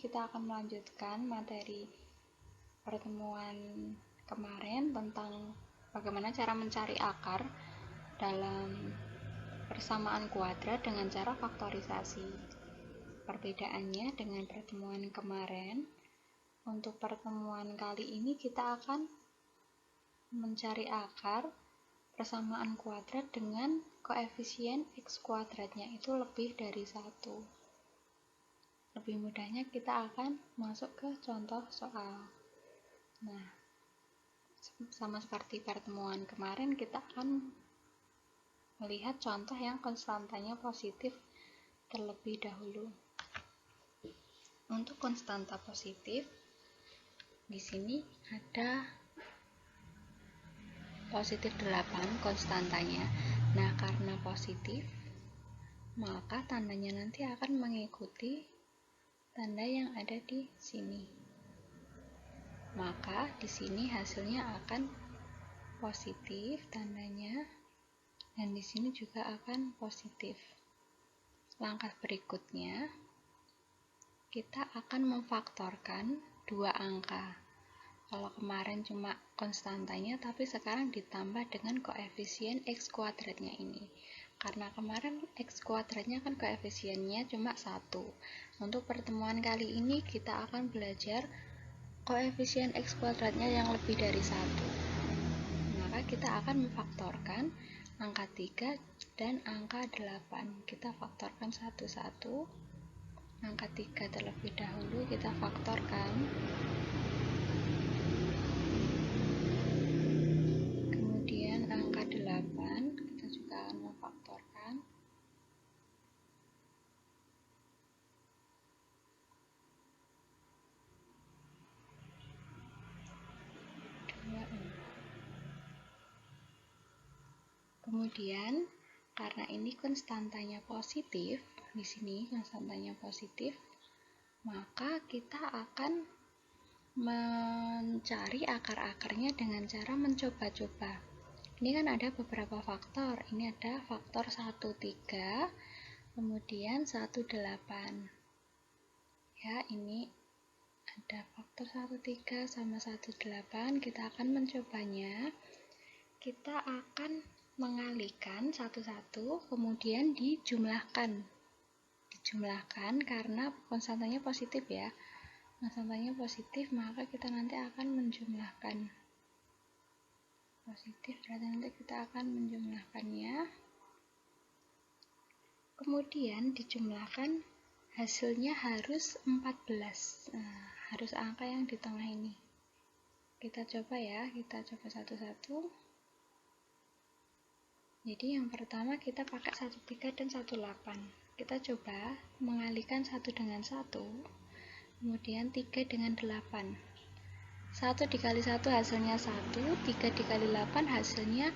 kita akan melanjutkan materi pertemuan kemarin tentang bagaimana cara mencari akar dalam persamaan kuadrat dengan cara faktorisasi. Perbedaannya dengan pertemuan kemarin, untuk pertemuan kali ini kita akan mencari akar persamaan kuadrat dengan koefisien X kuadratnya itu lebih dari 1. Lebih mudahnya kita akan masuk ke contoh soal. Nah, sama seperti pertemuan kemarin, kita akan melihat contoh yang konstantanya positif terlebih dahulu. Untuk konstanta positif, di sini ada positif 8 konstantanya. Nah, karena positif, maka tandanya nanti akan mengikuti tanda yang ada di sini. Maka di sini hasilnya akan positif tandanya, dan di sini juga akan positif. Langkah berikutnya, kita akan memfaktorkan dua angka. Kalau kemarin cuma konstantanya, tapi sekarang ditambah dengan koefisien X kuadratnya ini. Karena kemarin X kuadratnya kan koefisiennya cuma 1. Untuk pertemuan kali ini kita akan belajar koefisien X kuadratnya yang lebih dari 1. Maka kita akan memfaktorkan angka 3 dan angka 8. Kita faktorkan satu-satu. Angka 3 terlebih dahulu kita faktorkan. Kemudian angka 8 kita juga akan memfaktorkan. Kemudian karena ini konstantanya positif, di sini konstantanya positif, maka kita akan mencari akar-akarnya dengan cara mencoba-coba. Ini kan ada beberapa faktor. Ini ada faktor 1, 3, kemudian 1, 8. Ya, ini ada faktor 1, 3 sama 1, 8. Kita akan mencobanya. Kita akan mengalihkan satu-satu, kemudian dijumlahkan. Dijumlahkan karena konstantanya positif ya. Konstantanya positif, maka kita nanti akan menjumlahkan. Positif berarti nanti kita akan menjumlahkannya. Kemudian dijumlahkan, hasilnya harus 14. Nah, harus angka yang di tengah ini. Kita coba ya, kita coba satu-satu. Jadi yang pertama kita pakai 1, 3 dan 1, 8. Kita coba mengalihkan 1 dengan 1, kemudian 3 dengan 8. 1 dikali 1 hasilnya 1, 3 dikali 8 hasilnya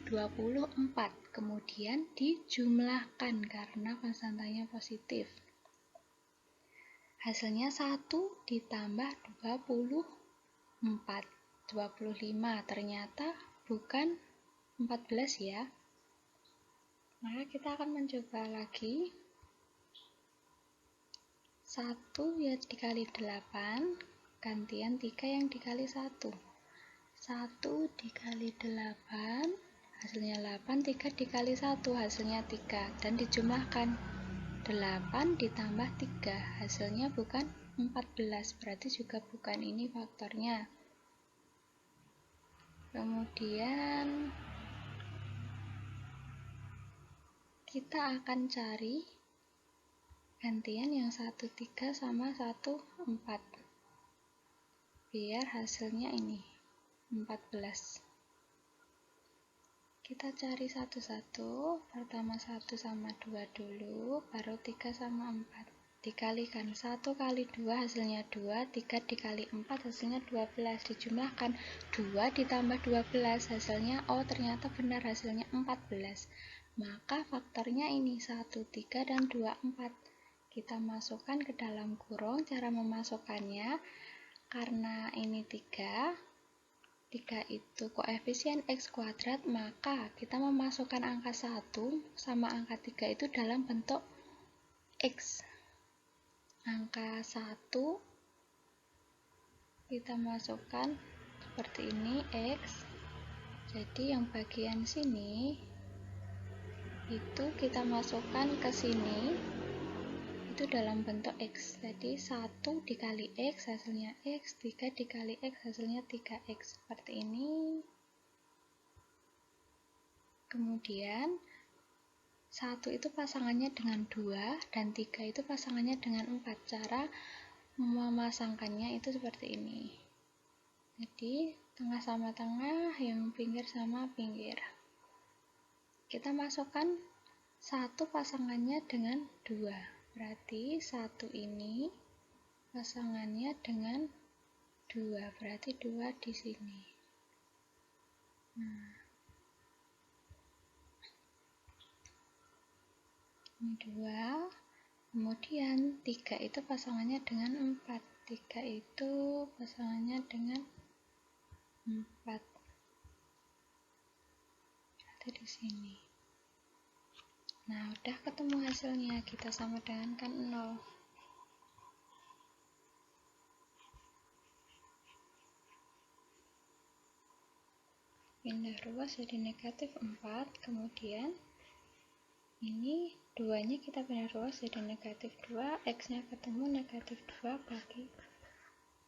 24. Kemudian dijumlahkan karena konstantanya positif. Hasilnya 1 ditambah 24. 25, ternyata bukan 14 ya. Maka kita akan mencoba lagi. 1 ya dikali 8, gantian 3 yang dikali 1. 1 dikali 8, hasilnya 8, 3 dikali 1, hasilnya 3, dan dijumlahkan. 8 ditambah 3, hasilnya bukan 14, berarti juga bukan ini faktornya. Kemudian kita akan cari gantian yang 1, 3 sama 1, 4. Biar hasilnya ini 14. Kita cari satu-satu. Pertama 1 sama 2 dulu, baru 3 sama 4. Dikalikan 1 kali 2 hasilnya 2, 3 dikali 4 hasilnya 12. Dijumlahkan 2 ditambah 12 hasilnya, oh ternyata benar hasilnya 14. Maka faktornya ini 1, 3 dan 2, 4. Kita masukkan ke dalam kurung. Cara memasukkannya, karena ini 3 itu koefisien X kuadrat, maka kita memasukkan angka 1 sama angka 3 itu dalam bentuk X. angka 1 kita masukkan seperti ini, X. Jadi yang bagian sini itu kita masukkan ke sini itu dalam bentuk X. Jadi 1 dikali X hasilnya X, 3 dikali X hasilnya 3X. Seperti ini. Kemudian 1 itu pasangannya dengan 2 dan 3 itu pasangannya dengan 4. Cara memasangkannya itu seperti ini. Jadi tengah sama tengah, yang pinggir sama pinggir. Kita masukkan 1 pasangannya dengan 2. Berarti 1 ini pasangannya dengan 2. Berarti 2 di sini. Nah, ini 2. Kemudian 3 itu pasangannya dengan 4. 3 itu pasangannya dengan 4. Berarti di sini. Nah, udah ketemu hasilnya. Kita sama dengan kan 0. Pindah ruas jadi negatif 4. Kemudian ini 2-nya kita pindah ruas jadi negatif 2. X-nya ketemu negatif 2 bagi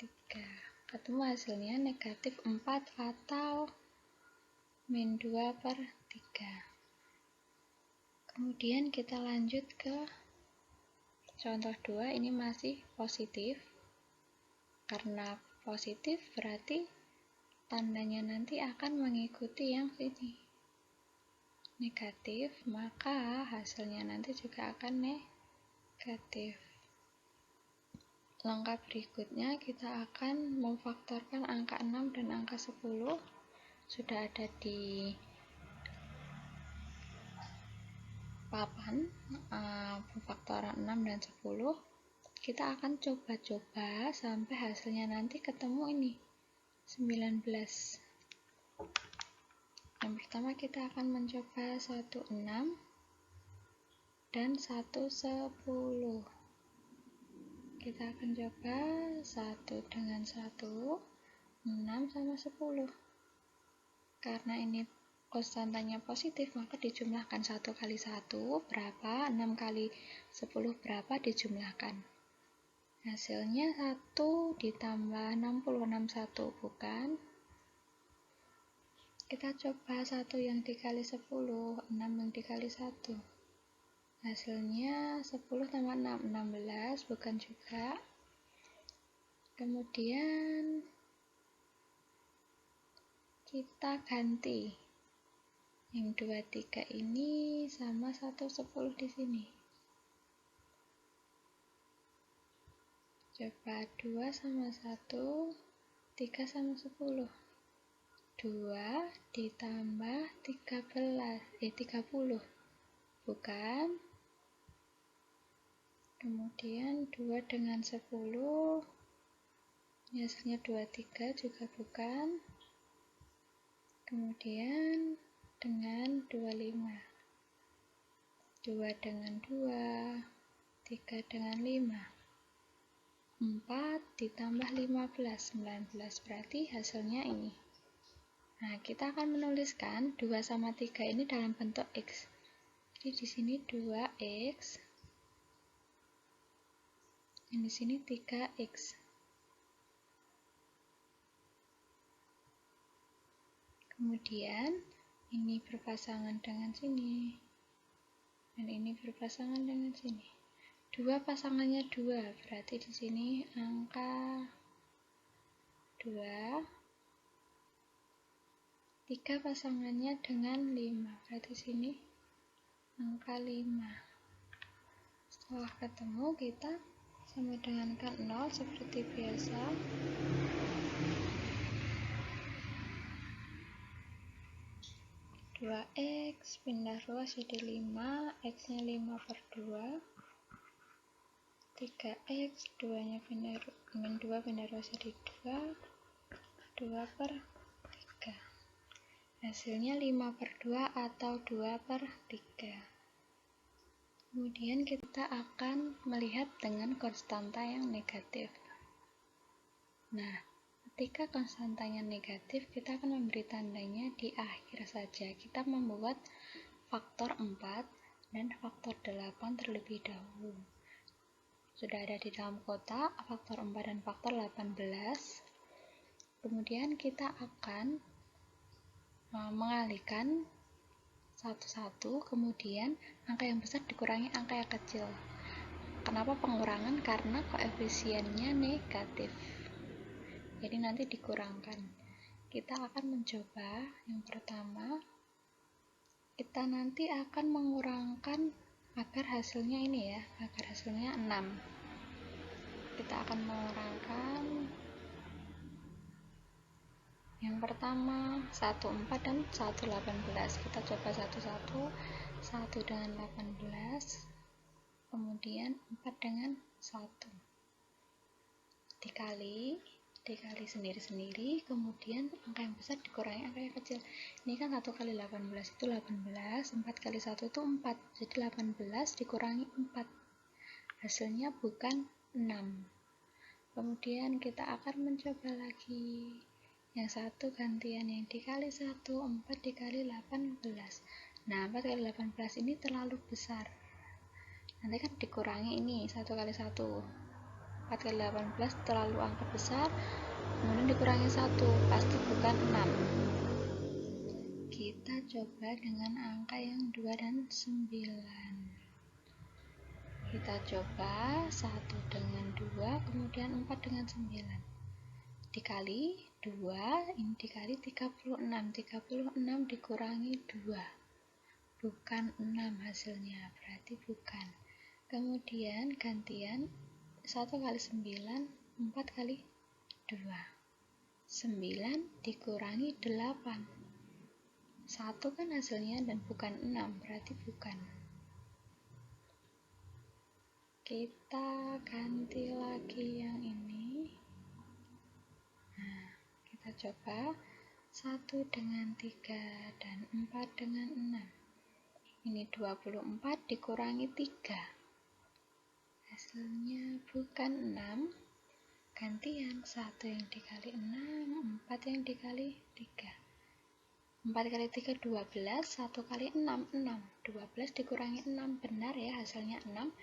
3. Ketemu hasilnya negatif 4 atau min 2 per 3. Kemudian kita lanjut ke contoh 2. Ini masih positif. Karena positif berarti tandanya nanti akan mengikuti yang sini. Negatif, maka hasilnya nanti juga akan negatif. Langkah berikutnya kita akan memfaktorkan angka 6 dan angka 10. Sudah ada di papan pemfaktoran 6 dan 10. Kita akan coba-coba sampai hasilnya nanti ketemu ini 19. Yang pertama kita akan mencoba 1, 6 dan 1, 10. Kita akan coba 1 dengan 1, 6 sama 10. Karena ini konstantanya positif, maka dijumlahkan 1 kali 1 berapa, 6 kali 10 berapa, dijumlahkan. Hasilnya 1 ditambah 60, 61, bukan? Kita coba 1 yang dikali 10, 6 yang dikali 1. Hasilnya 10 tambah 6, 16, bukan juga. Kemudian kita ganti. Yang 2, 3 ini sama 1, 10 di sini. Coba 2 sama 1, 3 sama 10. 2 ditambah 30, bukan? Kemudian 2 dengan 10, hasilnya 23, juga bukan. Kemudian dengan 25. 2 dengan 2, 3 dengan 5. 4 ditambah 15, 19, berarti hasilnya ini. Nah, kita akan menuliskan 2 sama 3 ini dalam bentuk X. Jadi di sini 2X, yang di sini 3X. Kemudian ini berpasangan dengan sini, dan ini berpasangan dengan sini. 2 pasangannya 2, berarti di sini angka 2. 3 pasangannya dengan 5, berarti sini angka 5. Setelah ketemu, kita sama dengan kan 0 seperti biasa. X pindah ruas jadi 5, X-nya 5 per 2. 3X, 2-nya pindah, min 2 pindah ruas jadi 2, 2 per 3. Hasilnya 5 per 2 atau 2 per 3. Kemudian kita akan melihat dengan konstanta yang negatif. Nah, ketika konstantanya negatif, kita akan memberi tandanya di akhir saja. Kita membuat faktor 4 dan faktor 8 terlebih dahulu. Sudah ada di dalam kotak faktor 4 dan faktor 18. Kemudian kita akan mengalihkan satu-satu, kemudian angka yang besar dikurangi angka yang kecil. Kenapa pengurangan? Karena koefisiennya negatif, jadi nanti dikurangkan. Kita akan mencoba yang pertama, kita nanti akan mengurangkan agar hasilnya ini ya, agar hasilnya 6. Kita akan mengurangkan yang pertama 14 dan 118. Kita coba satu-satu. 1 dengan 18, kemudian 4 dengan 1. Dikali sendiri-sendiri, kemudian angka yang besar dikurangi angka yang kecil. Ini kan 1 kali 18 itu 18, 4 kali 1 itu 4, jadi 18 dikurangi 4, hasilnya bukan 6. Kemudian kita akan mencoba lagi yang satu gantian, yang dikali 1, 4 dikali 18. Nah, 4 kali 18 ini terlalu besar, nanti kan dikurangi ini 1 kali 1, 4 kali 18 terlalu angka besar, kemudian dikurangi 1, pasti bukan 6. Kita coba dengan angka yang 2 dan 9. Kita coba 1 dengan 2, kemudian 4 dengan 9. Dikali 2, ini dikali 36. 36 dikurangi 2. Bukan 6 hasilnya, berarti bukan. Kemudian gantian 1 kali 9, 4 kali 2. 9 dikurangi 8. 1 kan hasilnya dan bukan 6, berarti bukan. Kita ganti lagi yang ini. Nah, kita coba 1 dengan 3 dan 4 dengan 6. Ini 24 dikurangi 3. Hasilnya bukan 6. Gantian 1 yang dikali 6, 4 yang dikali 3. 4 kali 3 12, 1 kali 6 6. 12 dikurangi 6, benar ya, hasilnya 6.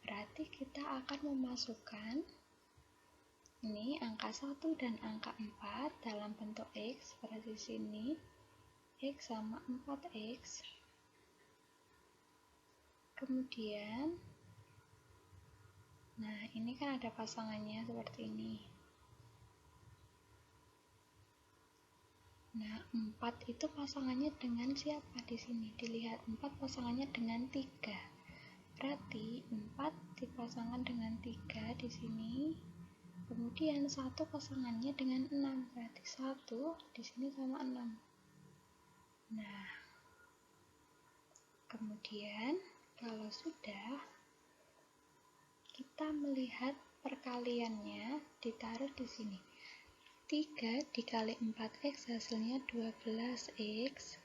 Berarti kita akan memasukkan ini angka 1 dan angka 4 dalam bentuk X, berarti sini X sama 4X. Kemudian, nah ini kan ada pasangannya seperti ini. Nah, 4 itu pasangannya dengan siapa di sini? Dilihat 4 pasangannya dengan 3. Berarti 4 dipasangkan dengan 3 di sini. Kemudian 1 pasangannya dengan 6, berarti 1 di sini sama 6. Nah, kemudian kalau sudah, kita melihat perkaliannya ditaruh di sini. 3 dikali 4X hasilnya 12X.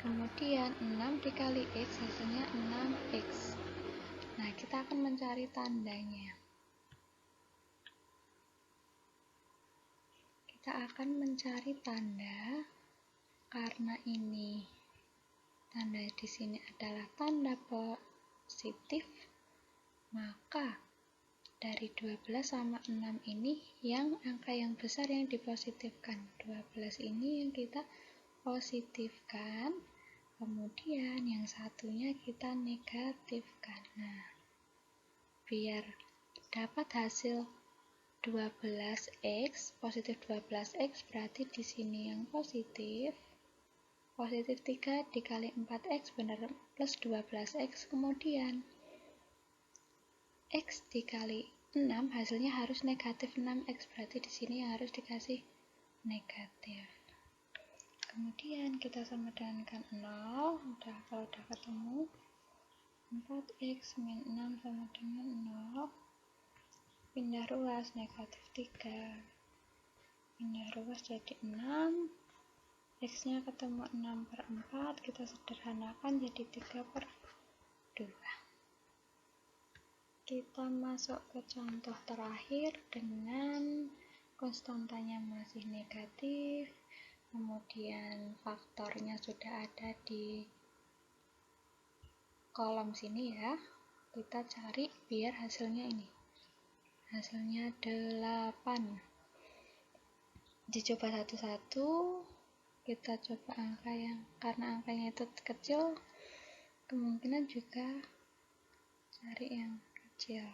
Kemudian 6 dikali X hasilnya 6X. Nah, kita akan mencari tandanya. Kita akan mencari tanda, karena ini tanda di sini adalah tanda positif, maka dari 12 sama 6 ini yang angka yang besar yang dipositifkan. 12 ini yang kita positifkan, kemudian yang satunya kita negatifkan. Nah, biar dapat hasil 12X, positif 12X, berarti di sini yang positif 3 dikali 4X benar plus 12X, kemudian X dikali 6 hasilnya harus negatif 6X, berarti di sini yang harus dikasih negatif. Kemudian kita sama dengan 0, kalau udah ketemu 4X min 6 sama dengan 0, pindah ruas negatif 3, pindah ruas jadi 6, X-nya ketemu 6/4, kita sederhanakan jadi 3/2. Kita masuk ke contoh terakhir dengan konstantanya masih negatif, kemudian faktornya sudah ada di kolom sini ya. Kita cari biar hasilnya ini. Hasilnya 8. Dicoba satu-satu. Kita coba angka yang, karena angkanya itu kecil, kemungkinan juga cari yang kecil.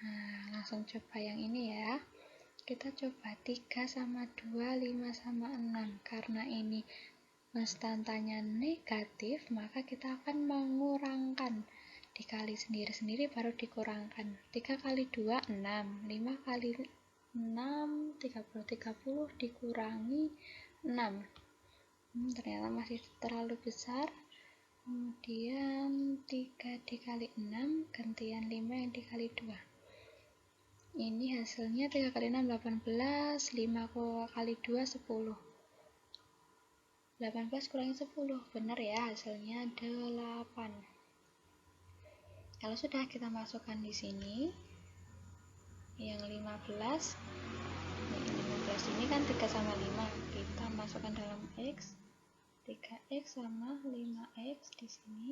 Nah, langsung coba yang ini ya. Kita coba 3 sama 2, 5 sama 6. Karena ini konstantanya negatif, maka kita akan mengurangkan. Dikali sendiri-sendiri baru dikurangkan. 3 kali 2, 6. 5 kali 6, 30 dikurangi 6. Ternyata masih terlalu besar. Kemudian 3 dikali 6, gantian 5 yang dikali 2. Ini hasilnya 3 kali 6, 18. 5 kali 2, 10. 18 kurangi 10, benar ya, hasilnya 8. Kalau sudah, kita masukkan di sini yang 15. Ini kan 3 sama 5, kita masukkan dalam X. 3X sama 5X di sini.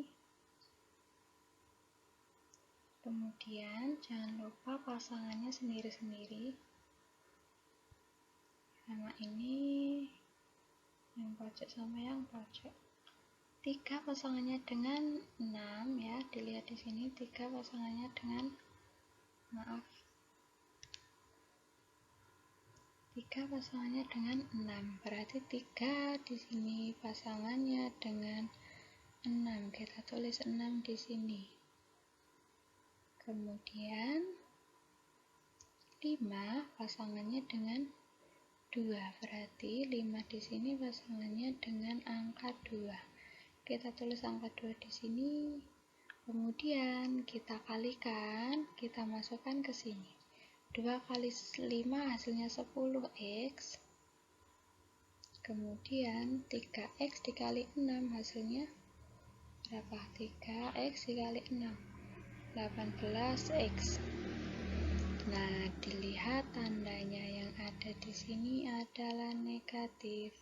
Kemudian jangan lupa pasangannya sendiri-sendiri. Sama ini yang pojok sama yang pojok. 3 pasangannya dengan 6 ya, dilihat di sini 3 pasangannya dengan 3 pasangannya dengan 6, berarti 3 di sini pasangannya dengan 6. Kita tulis 6 di sini. Kemudian 5 pasangannya dengan 2, berarti 5 di sini pasangannya dengan angka 2. Kita tulis angka 2 di sini. Kemudian kita kalikan, kita masukkan ke sini. 2 kali 5 hasilnya 10X. Kemudian 3X dikali 6 hasilnya berapa? 3X dikali 6, 18X. Nah, dilihat tandanya yang ada di sini adalah negatif.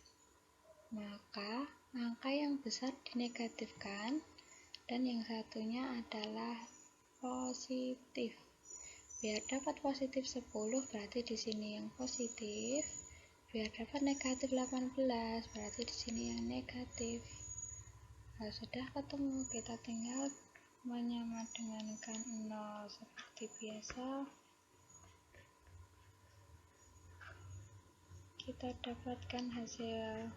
Maka angka yang besar dinegatifkan dan yang satunya adalah positif. Biar dapat positif 10, berarti di sini yang positif. Biar dapat negatif 18, berarti di sini yang negatif. Kalau sudah ketemu, kita tinggal menyamadengankan 0 seperti biasa. Kita dapatkan hasil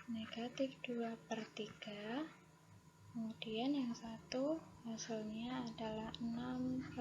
negatif 2/3. Kemudian yang satu hasilnya adalah 6/3.